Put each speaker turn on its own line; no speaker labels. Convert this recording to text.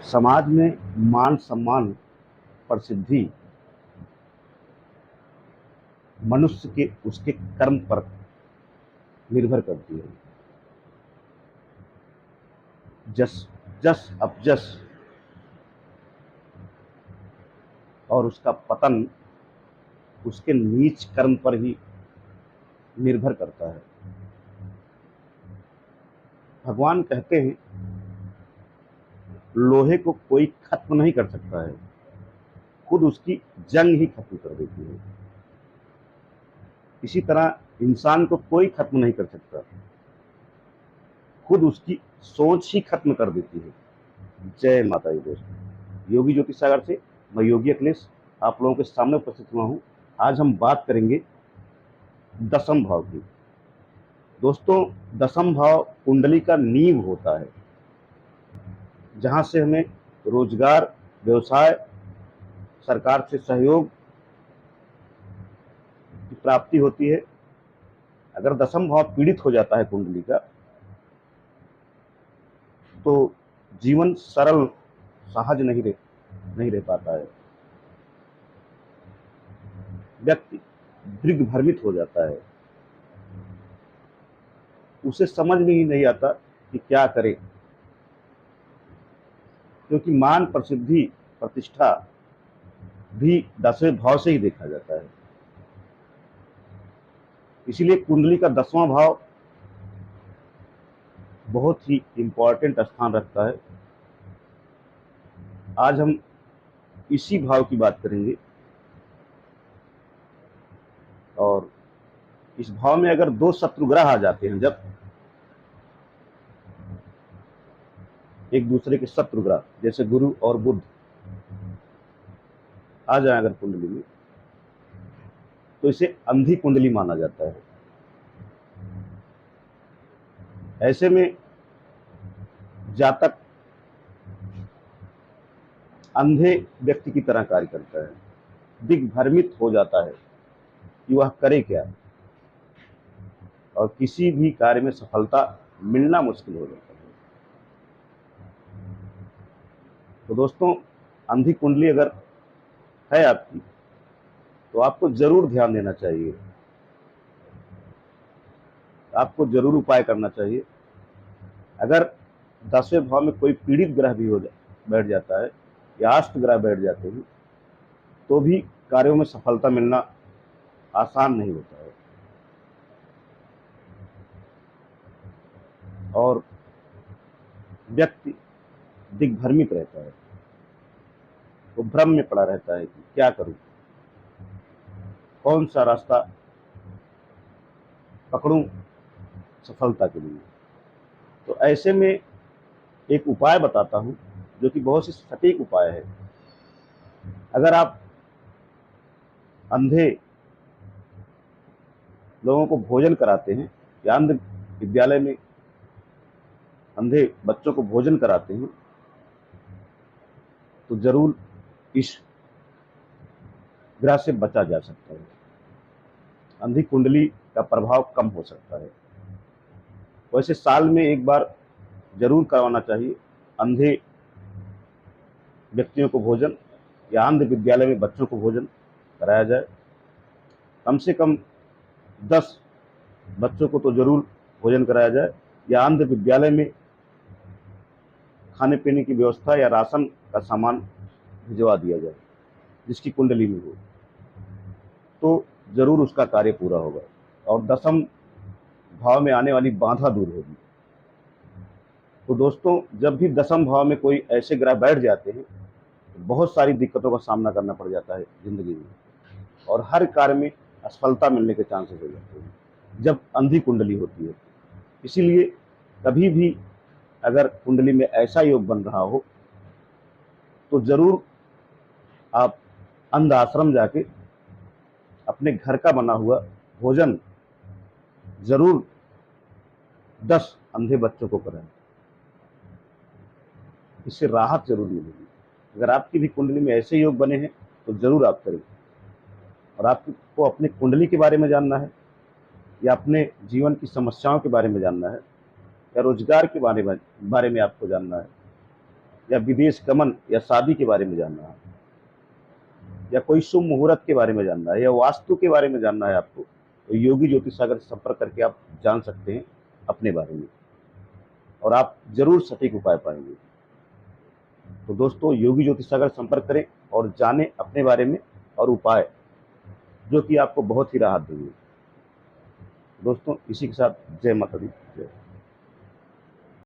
समाज में मान सम्मान प्रसिद्धि मनुष्य के उसके कर्म पर निर्भर करती है। जस जस अपजस और उसका पतन उसके नीच कर्म पर ही निर्भर करता है। भगवान कहते हैं लोहे को कोई खत्म नहीं कर सकता है, खुद उसकी जंग ही खत्म कर देती है। इसी तरह इंसान को कोई खत्म नहीं कर सकता, खुद उसकी सोच ही खत्म कर देती है। जय माता दी दोस्तों, योगी ज्योति सागर से मैं योगी अखिलेश आप लोगों के सामने उपस्थित हुआ हूँ। आज हम बात करेंगे दसम भाव की। दोस्तों, दसम भाव कुंडली का नींव होता है, जहां से हमें रोजगार, व्यवसाय, सरकार से सहयोग की प्राप्ति होती है। अगर दसम भाव पीड़ित हो जाता है कुंडली का, तो जीवन सरल सहज नहीं रह पाता है। व्यक्ति दिग्भ्रमित हो जाता है, उसे समझ में ही नहीं आता कि क्या करे, क्योंकि मान, प्रसिद्धि, प्रतिष्ठा भी दसवें भाव से ही देखा जाता है। इसीलिए कुंडली का 10वां भाव बहुत ही इंपॉर्टेंट स्थान रखता है। आज हम इसी भाव की बात करेंगे, और इस भाव में अगर दो शत्रु ग्रह आ जाते हैं, जब एक दूसरे के शत्रु ग्रह जैसे गुरु और बुध आ जाए अगर कुंडली में, तो इसे अंधी कुंडली माना जाता है। ऐसे में जातक अंधे व्यक्ति की तरह कार्य करता है, दिग्भ्रमित हो जाता है कि वह करे क्या, और किसी भी कार्य में सफलता मिलना मुश्किल हो जाता है। तो दोस्तों, अंधी कुंडली अगर है आपकी, तो आपको जरूर ध्यान देना चाहिए, आपको जरूर उपाय करना चाहिए। अगर 10वें भाव में कोई पीड़ित ग्रह भी बैठ जाता है या अष्ट ग्रह बैठ जाते हैं, तो भी कार्यों में सफलता मिलना आसान नहीं होता है, और व्यक्ति दिग्भ्रमित रहता है, वो भ्रम में पड़ा रहता है कि क्या करूं, कौन सा रास्ता पकड़ूं सफलता के लिए। तो ऐसे में एक उपाय बताता हूं, जो कि बहुत ही सटीक उपाय है। अगर आप अंधे लोगों को भोजन कराते हैं या अंध विद्यालय में अंधे बच्चों को भोजन कराते हैं, तो जरूर इस ग्रह से बचा जा सकता है, अंधी कुंडली का प्रभाव कम हो सकता है। वैसे साल में एक बार जरूर करवाना चाहिए अंधे व्यक्तियों को भोजन, या अंध विद्यालय में बच्चों को भोजन कराया जाए। कम से कम 10 बच्चों को तो जरूर भोजन कराया जाए, या अंध विद्यालय में खाने पीने की व्यवस्था या राशन का सामान भिजवा दिया जाए जिसकी कुंडली में हो, तो जरूर उसका कार्य पूरा होगा और दसम भाव में आने वाली बाधा दूर होगी। तो दोस्तों, जब भी दसम भाव में कोई ऐसे ग्रह बैठ जाते हैं, तो बहुत सारी दिक्कतों का सामना करना पड़ जाता है जिंदगी में, और हर कार्य में असफलता मिलने के चांसेस हो जाते हैं जब अंधी कुंडली होती है। इसीलिए कभी भी अगर कुंडली में ऐसा योग बन रहा हो, तो जरूर आप अंध आश्रम जाके अपने घर का बना हुआ भोजन जरूर 10 अंधे बच्चों को कराएं, इससे राहत जरूर मिलेगी। अगर आपकी भी कुंडली में ऐसे योग बने हैं, तो जरूर आप करें। और आपको अपने कुंडली के बारे में जानना है, या अपने जीवन की समस्याओं के बारे में जानना है, या रोजगार के बारे में आपको जानना है, या विदेश गमन या शादी के बारे में जानना है, या कोई शुभ मुहूर्त के बारे में जानना है, या वास्तु के बारे में जानना है आपको, तो योगी ज्योतिष सागर से संपर्क करके आप जान सकते हैं अपने बारे में, और आप जरूर सटीक उपाय पाएंगे। तो दोस्तों, योगी ज्योतिष सागर संपर्क करें और जानें अपने बारे में और उपाय जो कि आपको बहुत ही राहत देंगे। दोस्तों, इसी के साथ जय माता दी। जय।